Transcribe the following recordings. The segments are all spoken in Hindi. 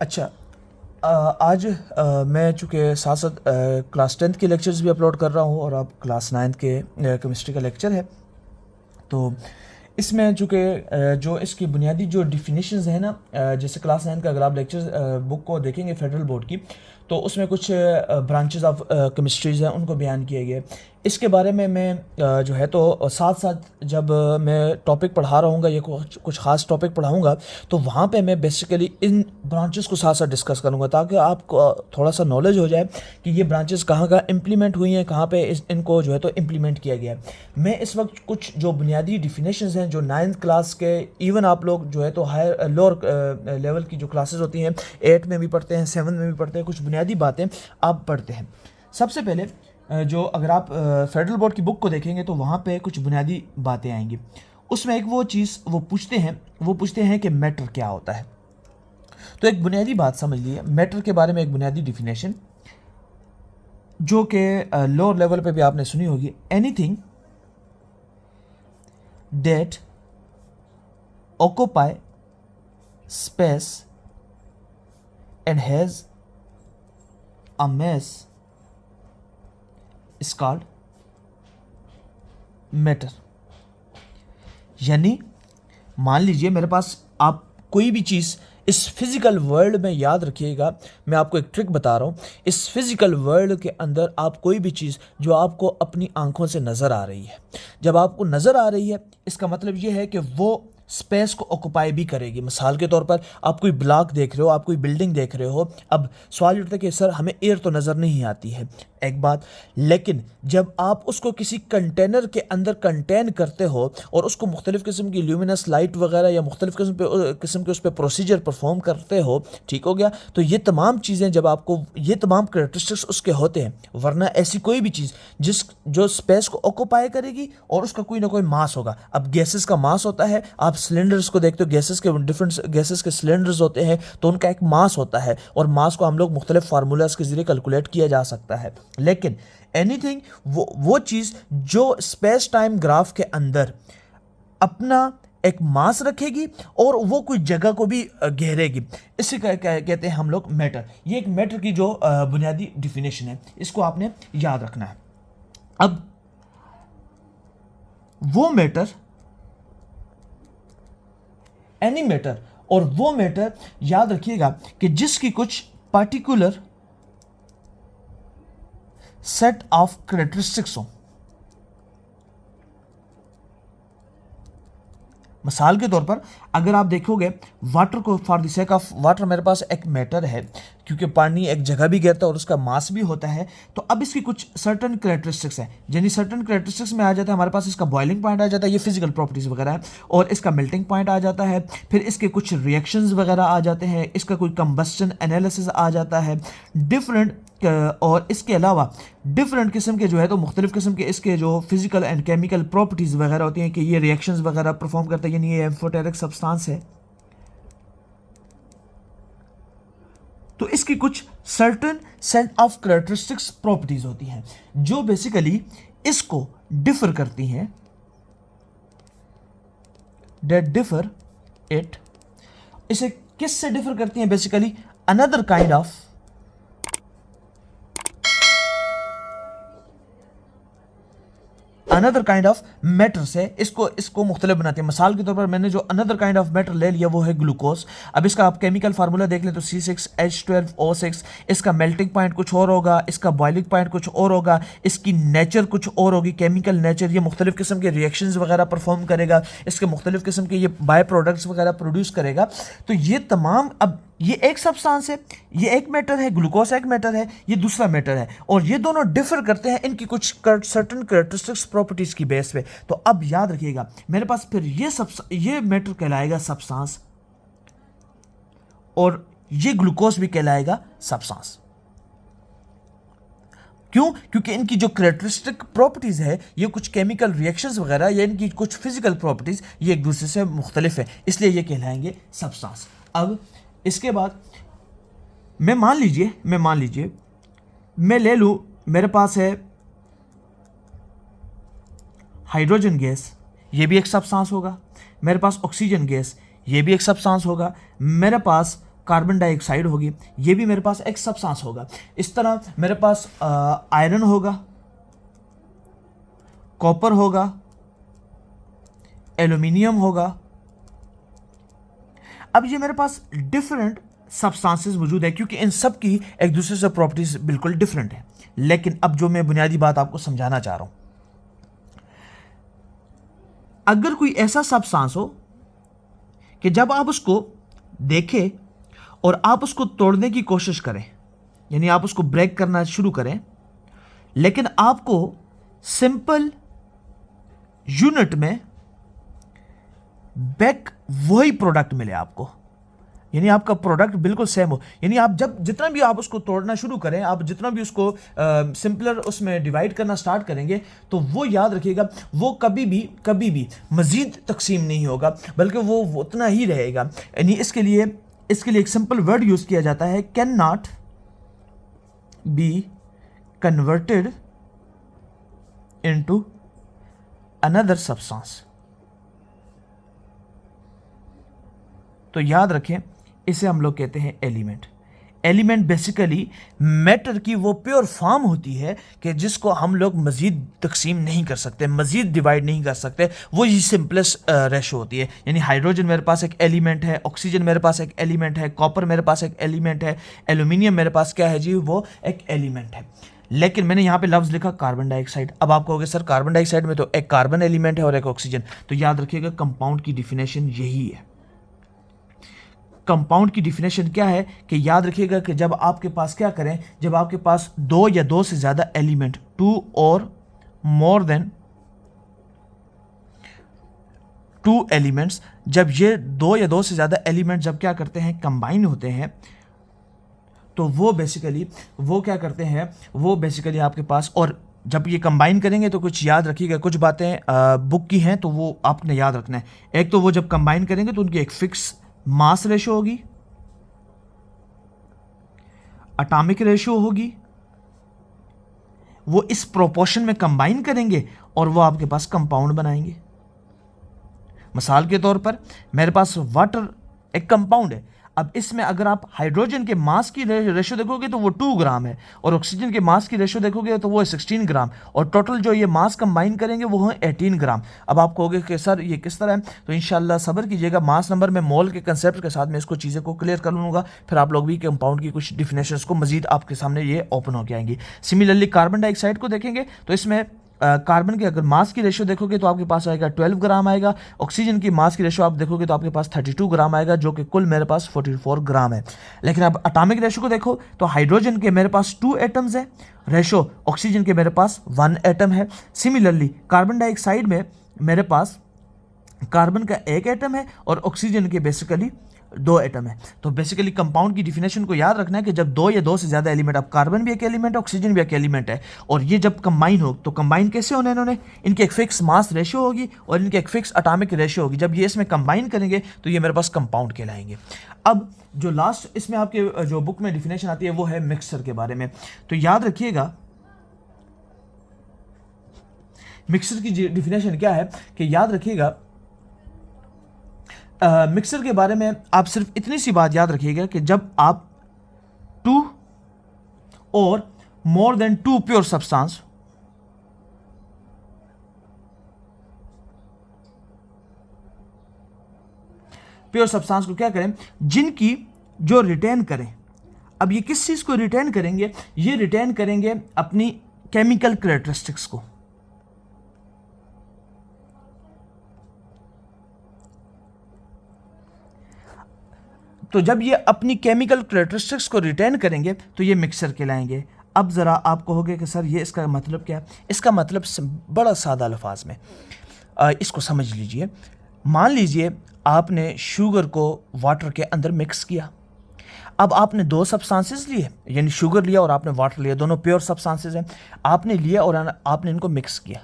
अच्छा। आज मैं चूँकि साथ साथ क्लास 10th के लेक्चर्स भी अपलोड कर रहा हूँ और अब क्लास 9th के केमिस्ट्री का लेक्चर है। तो इसमें चूँकि जो इसकी बुनियादी जो डिफिनीशंस हैं ना, जैसे क्लास 9 का अगर आप लेक्चर बुक को देखेंगे फेडरल बोर्ड की, तो उसमें कुछ ब्रांचेस ऑफ केमिस्ट्रीज़ हैं, उनको बयान किए गए। इसके बारे में मैं जो है तो साथ साथ जब मैं टॉपिक पढ़ा रहा हूँगा, ये कुछ ख़ास टॉपिक पढ़ाऊँगा, तो वहाँ पे मैं बेसिकली इन ब्रांचेस को साथ साथ डिस्कस करूँगा, ताकि आपको थोड़ा सा नॉलेज हो जाए कि ये ब्रांचेस कहाँ कहाँ इम्प्लीमेंट हुई हैं, कहाँ पे इनको जो है तो इम्प्लीमेंट किया गया है। मैं इस वक्त कुछ जो बुनियादी डिफिनेशंस हैं जो 9th क्लास के, इवन आप लोग जो है तो हायर लोअर लेवल की जो क्लासेस होती हैं 8 में भी पढ़ते हैं, 7 में भी पढ़ते हैं, कुछ बुनियादी बातें आप पढ़ते हैं। सबसे पहले जो अगर आप फेडरल बोर्ड की बुक को देखेंगे तो वहाँ पे कुछ बुनियादी बातें आएंगी। उसमें एक वो चीज़ वो पूछते हैं कि मैटर क्या होता है। तो एक बुनियादी बात समझ लीजिए, मैटर के बारे में एक बुनियादी डिफिनेशन जो कि लोअर लेवल पे भी आपने सुनी होगी, anything that occupy space and has a mass is called matter। यानी मान लीजिए मेरे पास, आप कोई भी चीज़ इस फिजिकल वर्ल्ड में, याद रखिएगा मैं आपको एक ट्रिक बता रहा हूँ, इस फिजिकल वर्ल्ड के अंदर आप कोई भी चीज़ जो आपको अपनी आंखों से नज़र आ रही है, जब आपको नज़र आ रही है इसका मतलब ये है कि वो स्पेस को ऑक्युपाई भी करेगी। मिसाल के तौर पर आप कोई ब्लॉक देख रहे हो, आप कोई बिल्डिंग देख रहे हो, अब सवाल उठता है कि सर हमें एयर तो नज़र नहीं आती है, एक बात, लेकिन जब आप उसको किसी कंटेनर के अंदर कंटेन करते हो और उसको मुख्तलिफ़ किस्म की ल्यूमिनस लाइट वगैरह या मुख्तलिफ़ किस्म के उस पर प्रोसीजर परफॉर्म करते हो, ठीक हो गया, तो ये तमाम चीज़ें जब आपको, ये तमाम करेक्टरिस्टिक्स उसके होते हैं, वरना ऐसी कोई भी चीज़ जो स्पेस को ऑक्युपाई करेगी और उसका कोई ना कोई मास होगा। अब गैसेस का मास होता है, आप सिलेंडर्स को देखते हो, गैसेस के डिफरेंट गैसेस के सिलेंडर्स होते हैं, तो उनका एक मास होता है और मास को हम लोग मुख्तलिफ फार्मूलाज के जरिए कैलकुलेट किया जा सकता है। लेकिन एनीथिंग, वो चीज़ जो स्पेस टाइम ग्राफ के अंदर अपना एक मास रखेगी और वो कोई जगह को भी घेरेगी, इसे कहते हैं हम लोग मैटर। ये एक मैटर की जो बुनियादी डिफिनेशन है, इसको आपने याद रखना है। अब वो मैटर, एनी मैटर, और वो मैटर याद रखिएगा कि जिसकी कुछ पार्टिकुलर सेट ऑफ कैरेक्टरिस्टिक्स हो। मिसाल के तौर पर अगर आप देखोगे वाटर को, for the sake of water मेरे पास एक मैटर है, क्योंकि पानी एक जगह भी गिरता है और उसका मास भी होता है, तो अब इसकी कुछ सर्टन कैरेक्टरिस्टिक्स हैं, यानी सर्टन कैरेक्टरिस्टिक्स में आ जाता है हमारे पास इसका बॉइलिंग पॉइंट आ जाता है, ये फिजिकल प्रॉपर्टीज वगैरह है, और इसका मेल्टिंग पॉइंट आ जाता है, फिर इसके कुछ रिएक्शंस वगैरह आ जाते हैं, इसका कोई कंबस्टन एनालिसिस आ जाता है, डिफरेंट, और इसके अलावा डिफरेंट किस्म के जो है तो मुख्तलिफ किस्म के इसके जो फिजिकल एंड केमिकल प्रॉपर्टीज़ वगैरह होती हैं कि ये रिएक्शंस वगैरह परफॉर्म करता है, यानी ये एम्फोटेरिक सब्सटेंस है। तो इसकी कुछ certain set of characteristics properties होती हैं जो बेसिकली इसको डिफर करती हैं, डेट डिफर इट। इसे किससे डिफर करती हैं? Basically another kind of matter से इसको मुख्तलिफ बनाती है। मिसाल के तौर पर मैंने जो अनदर काइंड ऑफ मैटर ले लिया वो है ग्लूकोज। अब इसका आप केमिकल फार्मूला देख लें तो C6H12O6, इसका मेल्टिंग पॉइंट कुछ और होगा, इसका बॉइलिंग पॉइंट कुछ और होगा, इसकी नेचर कुछ और होगी, केमिकल नेचर, ये मुख्तलिफ किस्म के रिएक्शंस वगैरह परफॉर्म करेगा, इसके मुख्तलिफ किस्म के ये बाय प्रोडक्ट्स वगैरह प्रोड्यूस करेगा। तो ये तमाम, अब ये एक सब्सटेंस है, ये एक मैटर है, ग्लूकोज एक मैटर है, ये दूसरा मैटर है, और ये दोनों डिफर करते हैं इनकी कुछ सर्टन कैरेक्टरिस्टिक्स प्रॉपर्टीज की बेस पे। तो अब याद रखिएगा मेरे पास फिर ये मैटर कहलाएगा सब्सटेंस और ये ग्लूकोज भी कहलाएगा सब्सटेंस। क्यों? क्योंकि इनकी जो कैरेक्टरिस्टिक प्रॉपर्टीज है, ये कुछ केमिकल रिएक्शंस वगैरह या इनकी कुछ फिजिकल प्रॉपर्टीज ये एक दूसरे से मुख्तलिफ है, इसलिए ये कहलाएंगे सब्सटेंस। अब इसके बाद मैं मान लीजिए मैं ले लूं, मेरे पास है हाइड्रोजन गैस, ये भी एक सब्सटेंस होगा, मेरे पास ऑक्सीजन गैस, ये भी एक सब्सटेंस होगा, मेरे पास कार्बन डाइऑक्साइड होगी, ये भी मेरे पास एक सब्सटेंस होगा। इस तरह मेरे पास आयरन होगा, कॉपर होगा, एल्यूमिनियम होगा। अब ये मेरे पास डिफरेंट सब्सटेंसेस मौजूद है क्योंकि इन सब की एक दूसरे से प्रॉपर्टीज बिल्कुल डिफरेंट है। लेकिन अब जो मैं बुनियादी बात आपको समझाना चाह रहा हूं, अगर कोई ऐसा सब्सटेंस हो कि जब आप उसको देखें और आप उसको तोड़ने की कोशिश करें, यानी आप उसको ब्रेक करना शुरू करें, लेकिन आपको सिंपल यूनिट में बैक वही प्रोडक्ट मिले आपको, यानी आपका प्रोडक्ट बिल्कुल सेम हो, यानी आप जब जितना भी आप उसको तोड़ना शुरू करें, आप जितना भी उसको सिंपलर उसमें डिवाइड करना स्टार्ट करेंगे, तो वो याद रखिएगा वो कभी भी मजीद तकसीम नहीं होगा, बल्कि वो उतना ही रहेगा। यानी इसके लिए एक सिंपल वर्ड यूज किया जाता है, can not be converted into another substance. तो याद रखें, इसे हम लोग कहते हैं एलिमेंट। एलिमेंट बेसिकली मैटर की वो प्योर फॉर्म होती है कि जिसको हम लोग मजीद तकसीम नहीं कर सकते, मजीद डिवाइड नहीं कर सकते, वो ही सिंपलेस्ट रेशो होती है। यानी हाइड्रोजन मेरे पास एक एलिमेंट है, ऑक्सीजन मेरे पास एक एलिमेंट है, कॉपर मेरे पास एक एलिमेंट है, एल्यूमिनियम मेरे पास क्या है जी, वो एक एलिमेंट है। लेकिन मैंने यहाँ पे लफ्ज़ लिखा कार्बन डाइऑक्साइड। अब आप कहोगे सर कार्बन डाइऑक्साइड में तो एक कार्बन एलिमेंट है और एक ऑक्सीजन, तो याद रखिएगा कंपाउंड की डिफिनेशन यही है। कंपाउंड की डिफिनेशन क्या है कि याद रखिएगा कि जब आपके पास क्या करें, जब आपके पास दो या दो से ज्यादा एलिमेंट, टू और मोर देन टू एलिमेंट्स, जब ये दो या दो से ज्यादा एलिमेंट जब क्या करते हैं, कंबाइन होते हैं, तो वो क्या करते हैं, वो बेसिकली आपके पास, और जब ये कंबाइन करेंगे तो कुछ याद रखिएगा, कुछ बातें बुक की हैं तो वो आपने याद रखना है। एक तो वो जब कंबाइन करेंगे तो उनकी एक फिक्स मास रेशो होगी, एटॉमिक रेशो होगी, वो इस प्रोपोर्शन में कंबाइन करेंगे और वो आपके पास कंपाउंड बनाएंगे। मिसाल के तौर पर मेरे पास वाटर एक कंपाउंड है, अब इसमें अगर आप हाइड्रोजन के मास की रेशो देखोगे तो वो 2 ग्राम है, और ऑक्सीजन के मास की रेशो देखोगे तो वो है 16 ग्राम, और टोटल जो ये मास कंबाइन करेंगे वो है 18 ग्राम। अब आप कहोगे कि सर ये किस तरह है, तो इंशाल्लाह सब्र कीजिएगा, मास नंबर में मोल के कंसेप्ट के साथ मैं इसको चीज़ें को क्लियर कर लूँगा, फिर आप लोग भी कंपाउंड की कुछ डिफिनेशंस को मजीद आपके सामने ये ओपन होकर आएंगी। सिमिलरली कार्बन डाइऑक्साइड को देखेंगे तो इसमें कार्बन के अगर मास की रेशो देखोगे तो आपके पास आएगा 12 ग्राम आएगा, ऑक्सीजन की मास की रेशो आप देखोगे तो आपके पास 32 ग्राम आएगा, जो कि कुल मेरे पास 44 ग्राम है। लेकिन अब एटॉमिक रेशो को देखो तो हाइड्रोजन के मेरे पास 2 एटम्स है रेशो, ऑक्सीजन के मेरे पास 1 एटम है। सिमिलरली कार्बन डाइऑक्साइड में मेरे पास कार्बन का 1 एटम है और ऑक्सीजन के बेसिकली 2 एटम है। तो बेसिकली कंपाउंड की डिफिनेशन को याद रखना है कि जब 2 या 2 से ज़्यादा एलिमेंट, अब कार्बन भी एक एलिमेंट है, ऑक्सीजन भी एक एलिमेंट है, और ये जब कंबाइन हो तो कंबाइन कैसे होने इन्होंने, इनकी एक फिक्स मास रेशियो होगी और इनकी एक फिक्स एटॉमिक रेशियो होगी। जब ये इसमें कंबाइन करेंगे तो ये मेरे पास कंपाउंड कहलाएंगे। अब जो लास्ट इसमें आपके जो बुक में डिफिनेशन आती है वो है मिक्सचर के बारे में। तो याद रखिएगा मिक्सचर की डिफिनेशन क्या है कि याद रखिएगा मिक्सर के बारे में आप सिर्फ इतनी सी बात याद रखिएगा कि जब आप 2 और मोर देन 2 प्योर सब्सटेंस को क्या करें, जिनकी जो रिटेन करें, अब ये किस चीज को रिटेन करेंगे, ये रिटेन करेंगे अपनी केमिकल कैरेक्टरिस्टिक्स को। तो जब ये अपनी केमिकल कैरेक्टरिस्टिक्स को रिटेन करेंगे तो ये मिक्सचर कहलाएंगे। अब ज़रा आप कहोगे कि सर ये इसका मतलब क्या है, इसका मतलब बड़ा सादा अल्फाज में इसको समझ लीजिए। मान लीजिए आपने शुगर को वाटर के अंदर मिक्स किया, अब आपने 2 सब्सटेंसेस लिए, यानी शुगर लिया और आपने वाटर लिया, दोनों प्योर सब्सटेंसेस हैं, आपने लिया और आपने इनको मिक्स किया।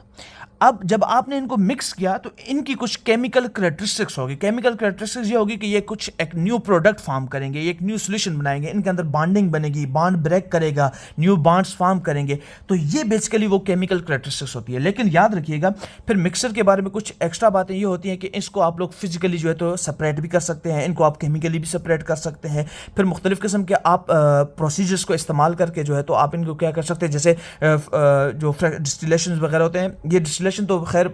अब जब आपने इनको मिक्स किया तो इनकी कुछ केमिकल करेक्टरिस्टिक्स होगी। केमिकल करेक्टरिस्टिक्स ये होगी कि ये कुछ एक न्यू प्रोडक्ट फॉर्म करेंगे, ये एक न्यू सॉल्यूशन बनाएंगे, इनके अंदर बॉन्डिंग बनेगी, बॉन्ड ब्रेक करेगा, न्यू बॉन्ड्स फॉर्म करेंगे। तो ये बेसिकली वो केमिकल करेक्टरिस्टिक्स होती है। लेकिन याद रखिएगा फिर मिक्सर के बारे में कुछ एक्स्ट्रा बातें ये होती हैं कि इसको आप लोग फिजिकली जो है तो सेपरेट भी कर सकते हैं, इनको आप केमिकली भी सेपरेट कर सकते हैं। फिर मुख्तलिफ किस्म के आप प्रोसीजर्स को इस्तेमाल करके जो है तो आप इनको क्या कर सकते हैं, जैसे जो डिस्टिलेशन वगैरह होते हैं, ये डिस्टिलेशन तो खैर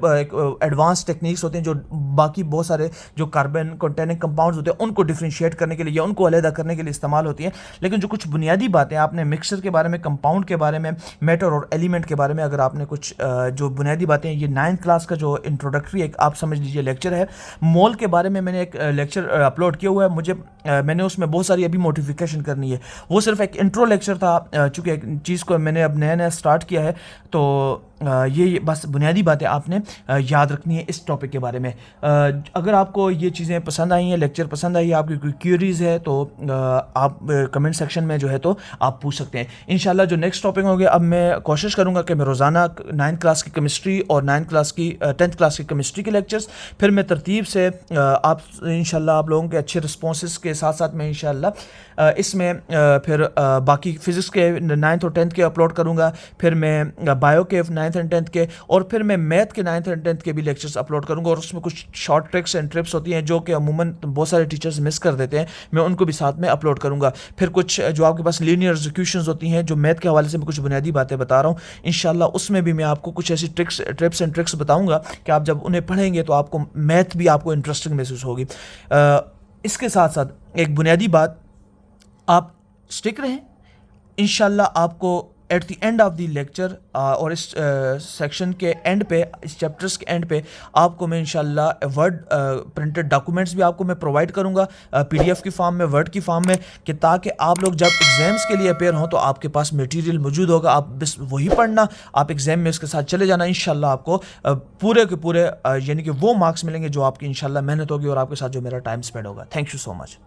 एडवांस टेक्निक्स होते हैं जो बाकी बहुत सारे जो कार्बन कंटेनिंग कंपाउंड्स होते हैं उनको डिफ्रेंशिएट करने के लिए या उनको अलहदा करने के लिए इस्तेमाल होती हैं। लेकिन जो कुछ बुनियादी बातें आपने मिक्सर के बारे में, कंपाउंड के बारे में, मैटर और एलिमेंट के बारे में अगर आपने कुछ जो बुनियादी बातें, ये 9th क्लास का जो इंट्रोडक्टरी एक आप समझ लीजिए लेक्चर है। मोल के बारे में मैंने एक लेक्चर अपलोड किया हुआ है, मुझे मैंने उसमें बहुत सारी अभी मॉडिफिकेशन करनी है। वो सिर्फ एक इंट्रो लेक्चर था, चूँकि एक चीज़ को मैंने अब नया नया स्टार्ट किया है, तो ये बस बुनियादी बातें आपने याद रखनी है इस टॉपिक के बारे में। अगर आपको ये चीज़ें पसंद आई हैं, लेक्चर पसंद आई है, आपकी कोई क्यूरीज़ है तो आप कमेंट सेक्शन में जो है तो आप पूछ सकते हैं। इंशाल्लाह जो नेक्स्ट टॉपिक होंगे, अब मैं कोशिश करूँगा कि मैं रोज़ाना 9th क्लास की केमिस्ट्री और 10th क्लास की केमिस्ट्री के लेक्चर्स, फिर मैं तरतीब से आप इंशाल्लाह आप लोगों के अच्छे रिस्पॉन्सेस के साथ साथ मैं इंशाल्लाह इसमें फिर बाकी फ़िज़िक्स के 9th और 10th के अपलोड करूँगा, फिर मैं बायो के 9th और 10th के, और फिर मैं मैथ के 9th और 10th के भी लेक्चर्स अपलोड करूँगा। और उसमें कुछ शॉर्ट ट्रिक्स एंड ट्रिप्स होती हैं जो कि अमूमन बहुत सारे टीचर्स मिस कर देते हैं, मैं उनको भी साथ में अपलोड करूँगा। फिर कुछ जो आपके पास लीनियर एग्जीक्यूशंस होती हैं, जो मैथ के हवाले से मैं कुछ बुनियादी बातें बता रहा हूँ, इंशाल्लाह उसमें भी मैं आपको कुछ ऐसी टिप्स एंड ट्रिक्स बताऊँगा कि आप जब उन्हें पढ़ेंगे तो आपको मैथ भी आपको इंटरेस्टिंग महसूस होगी। इसके साथ साथ एक बुनियादी बात, आप स्टिक रहें, इंशाल्लाह आपको at the end of the lecture और इस सेक्शन के एंड पे, इस चैप्टर्स के एंड पे आपको मैं इंशाल्लाह वर्ड प्रिंटेड डॉक्यूमेंट्स भी आपको मैं प्रोवाइड करूँगा PDF की फॉर्म में, वर्ड की फॉर्म में, कि ताकि आप लोग जब एग्ज़ाम्स के लिए अपेयर हों तो आपके पास मटेरियल मौजूद होगा, आप बस वही पढ़ना, आप एग्ज़ाम में उसके साथ चले जाना। इंशाल्लाह आपको पूरे के पूरे यानी कि वो मार्क्स मिलेंगे जो आपकी इंशाल्लाह मेहनत होगी और आपके साथ जो मेरा टाइम स्पेंड होगा। Thank you so much.